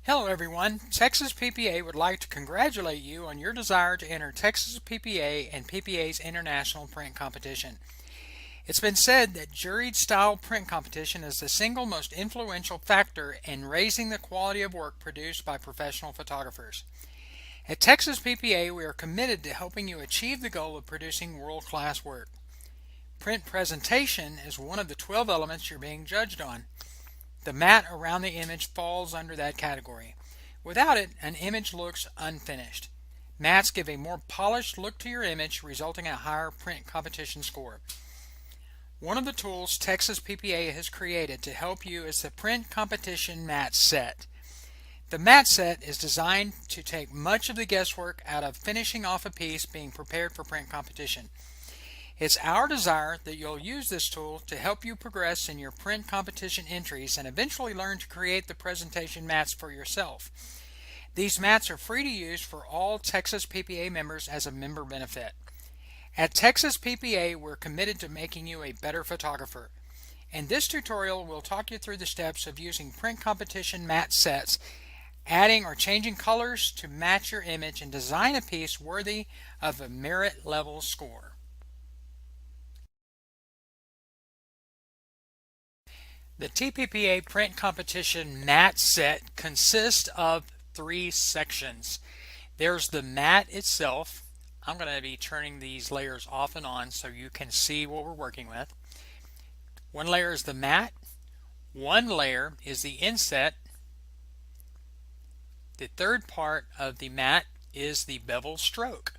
Hello everyone, Texas PPA would like to congratulate you on your desire to enter Texas PPA and PPA's International Print Competition. It's been said that juried style print competition is the single most influential factor in raising the quality of work produced by professional photographers. At Texas PPA, we are committed to helping you achieve the goal of producing world-class work. Print presentation is one of the 12 elements you're being judged on. The mat around the image falls under that category. Without it, an image looks unfinished. Mats give a more polished look to your image, resulting in a higher print competition score. One of the tools Texas PPA has created to help you is the Print Competition Mat Set. The mat set is designed to take much of the guesswork out of finishing off a piece being prepared for print competition. It's our desire that you'll use this tool to help you progress in your print competition entries and eventually learn to create the presentation mats for yourself. These mats are free to use for all Texas PPA members as a member benefit. At Texas PPA, we're committed to making you a better photographer. In this tutorial, we'll talk you through the steps of using print competition mat sets, adding or changing colors to match your image, and design a piece worthy of a merit level score. The TPPA print competition mat set consists of 3 sections. There's the mat itself. I'm going to be turning these layers off and on so you can see what we're working with. One layer is the mat. One layer is the inset. The third part of the mat is the bevel stroke.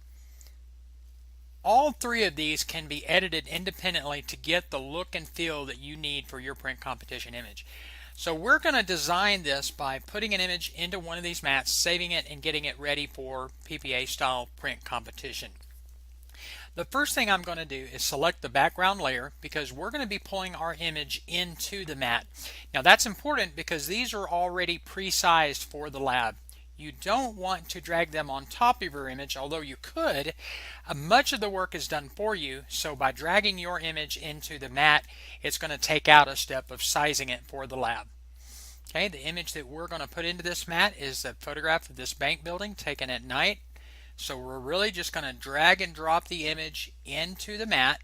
All 3 of these can be edited independently to get the look and feel that you need for your print competition image. So we're going to design this by putting an image into one of these mats, saving it, and getting it ready for PPA style print competition. The first thing I'm going to do is select the background layer because we're going to be pulling our image into the mat. Now that's important because these are already pre-sized for the lab. You don't want to drag them on top of your image, although you could. Much of the work is done for you, so by dragging your image into the mat, it's going to take out a step of sizing it for the lab. Okay, the image that we're going to put into this mat is a photograph of this bank building taken at night. So we're really just going to drag and drop the image into the mat,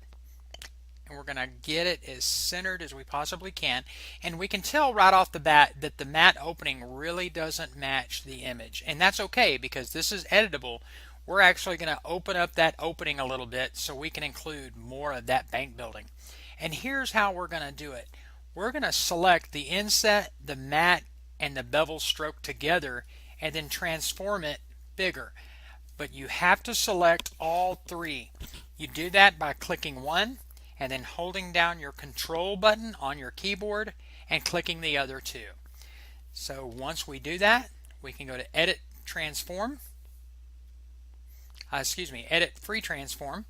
and we're going to get it as centered as we possibly can. And we can tell right off the bat that the mat opening really doesn't match the image, and that's okay because this is editable. We're actually going to open up that opening a little bit so we can include more of that bank building. And here's how we're going to do it. We're going to select the inset, the mat, and the bevel stroke together and then transform it bigger. But you have to select all 3. You do that by clicking one and then holding down your control button on your keyboard and clicking the other 2. So once we do that, we can go to edit transform. Edit free transform,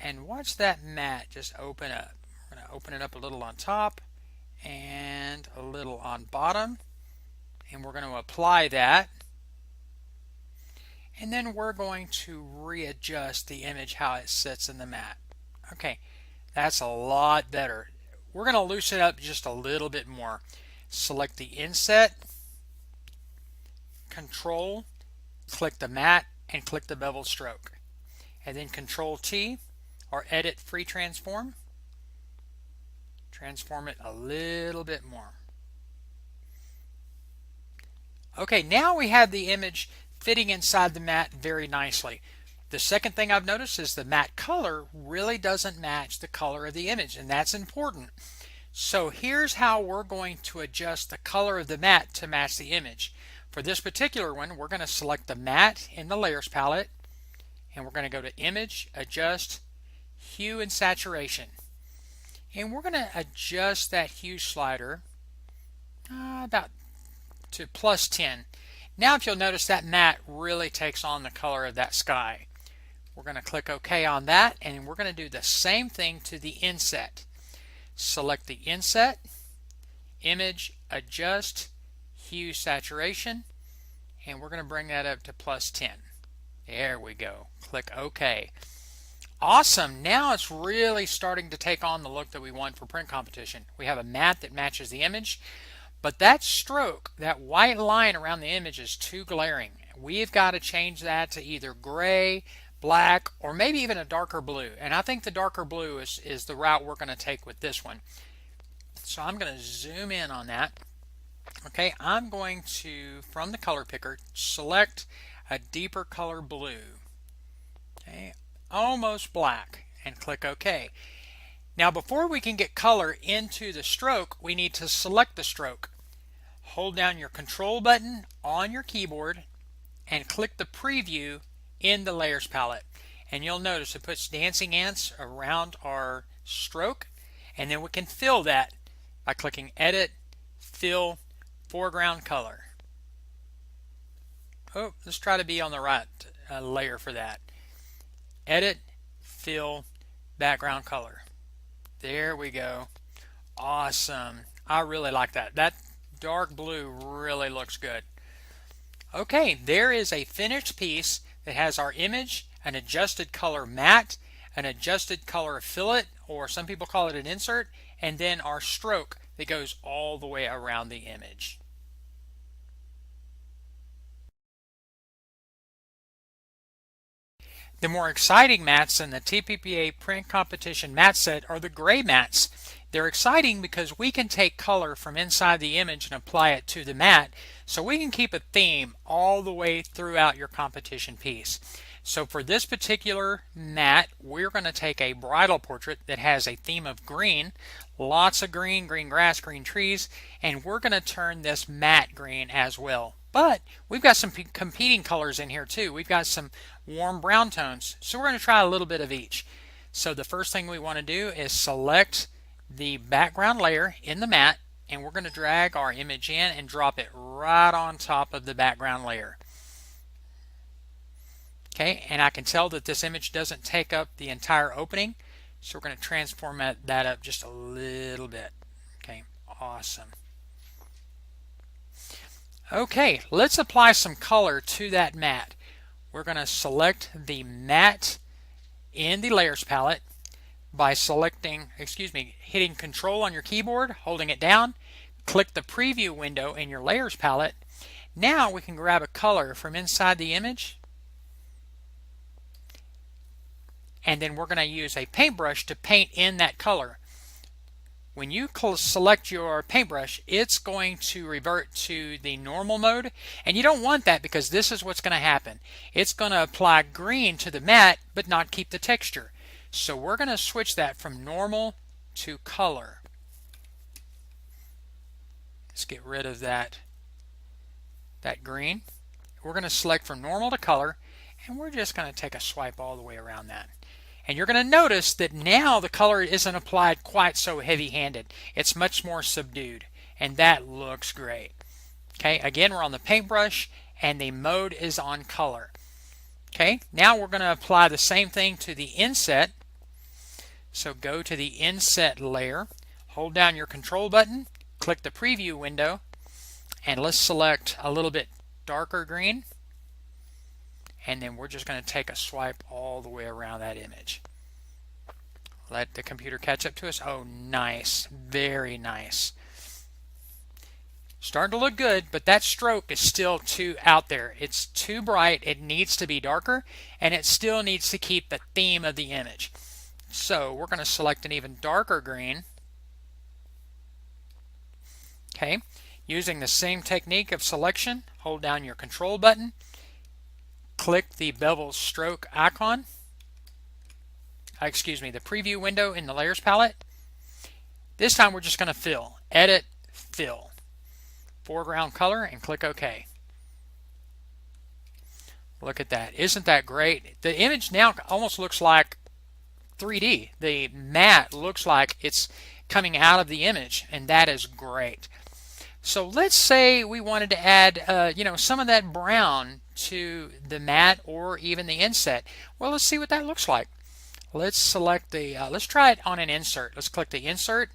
and watch that mat just open up. We're going to open it up a little on top and a little on bottom, and we're going to apply that. And then we're going to readjust the image how it sits in the mat. Okay, that's a lot better. We're going to loosen it up just a little bit more. Select the inset, control, click the mat, and click the bevel stroke. And then control T or edit free transform. Transform it a little bit more. Okay, now we have the image fitting inside the mat very nicely. The second thing I've noticed is the mat color really doesn't match the color of the image, and that's important. So here's how we're going to adjust the color of the mat to match the image. For this particular one, we're going to select the mat in the layers palette, and we're going to go to Image, Adjust, Hue and Saturation. And we're going to adjust that hue slider about to +10. Now if you'll notice that mat really takes on the color of that sky. We're going to click OK on that, and we're going to do the same thing to the inset. Select the inset, Image, Adjust, Hue, Saturation, and we're going to bring that up to +10. There we go. Click OK. Awesome. Now it's really starting to take on the look that we want for print competition. We have a mat that matches the image, But that stroke, that white line around the image is too glaring. We've got to change that to either gray, black, or maybe even a darker blue. And I think the darker blue is the route we're going to take with this one. So I'm going to zoom in on that. Okay, I'm going to, from the color picker, select a deeper color blue. Okay, almost black, and click OK. Now before we can get color into the stroke, we need to select the stroke. Hold down your control button on your keyboard and click the preview in the layers palette. And you'll notice it puts dancing ants around our stroke, and then we can fill that by clicking Edit, Fill, Foreground Color. Oh, let's try to be on the right layer for that. Edit, Fill, Background Color. There we go. Awesome. I really like that. That dark blue really looks good. Okay, there is a finished piece that has our image, an adjusted color matte, an adjusted color fillet, or some people call it an insert, and then our stroke that goes all the way around the image. The more exciting mats in the TPPA print competition mat set are the gray mats. They're exciting because we can take color from inside the image and apply it to the mat, so we can keep a theme all the way throughout your competition piece. So for this particular mat, we're going to take a bridal portrait that has a theme of green, lots of green, green grass, green trees, and we're going to turn this matte green as well. But we've got some competing colors in here too. We've got some warm brown tones, so we're going to try a little bit of each. So the first thing we want to do is select the background layer in the mat, and we're going to drag our image in and drop it right on top of the background layer. Okay, and I can tell that this image doesn't take up the entire opening, so we're going to transform that up just a little bit. Okay, awesome. Okay, let's apply some color to that mat. We're going to select the mat in the layers palette by hitting Control on your keyboard, holding it down, click the preview window in your layers palette. Now we can grab a color from inside the image, and then we're going to use a paintbrush to paint in that color. When you select your paintbrush, it's going to revert to the normal mode, and you don't want that because this is what's going to happen. It's going to apply green to the mat but not keep the texture. So we're going to switch that from normal to color. Let's get rid of that green. We're going to select from normal to color, and we're just going to take a swipe all the way around that. And you're going to notice that now the color isn't applied quite so heavy-handed. It's much more subdued, and that looks great. Okay, again, we're on the paintbrush, and the mode is on color. Okay, now we're going to apply the same thing to the inset. So go to the inset layer, hold down your control button, click the preview window, and let's select a little bit darker green. And then we're just going to take a swipe all the way around that image. Let the computer catch up to us. Oh, nice. Very nice. Starting to look good, but that stroke is still too out there. It's too bright. It needs to be darker, and it still needs to keep the theme of the image. So we're going to select an even darker green. Okay. Using the same technique of selection, hold down your control button, click the bevel stroke icon, the preview window in the layers palette. This time we're just going to fill, edit, fill, foreground color, and click OK. Look at that. Isn't that great? The image now almost looks like 3D. The mat looks like it's coming out of the image, and that is great. So let's say we wanted to add some of that brown to the mat or even the inset. Well, let's see what that looks like. Let's select let's try it on an insert. Let's click the insert,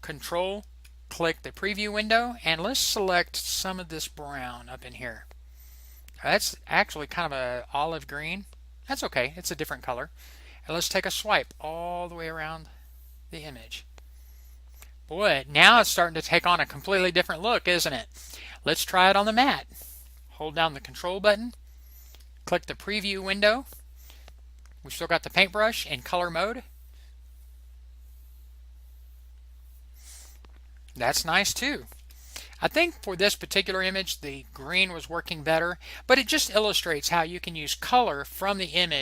control, click the preview window, and let's select some of this brown up in here. That's actually kind of a olive green. That's okay, it's a different color. And let's take a swipe all the way around the image. Boy, now it's starting to take on a completely different look, isn't it? Let's try it on the mat. Hold down the control button, click the preview window. We've still got the paintbrush in color mode. That's nice too. I think for this particular image the green was working better, but it just illustrates how you can use color from the image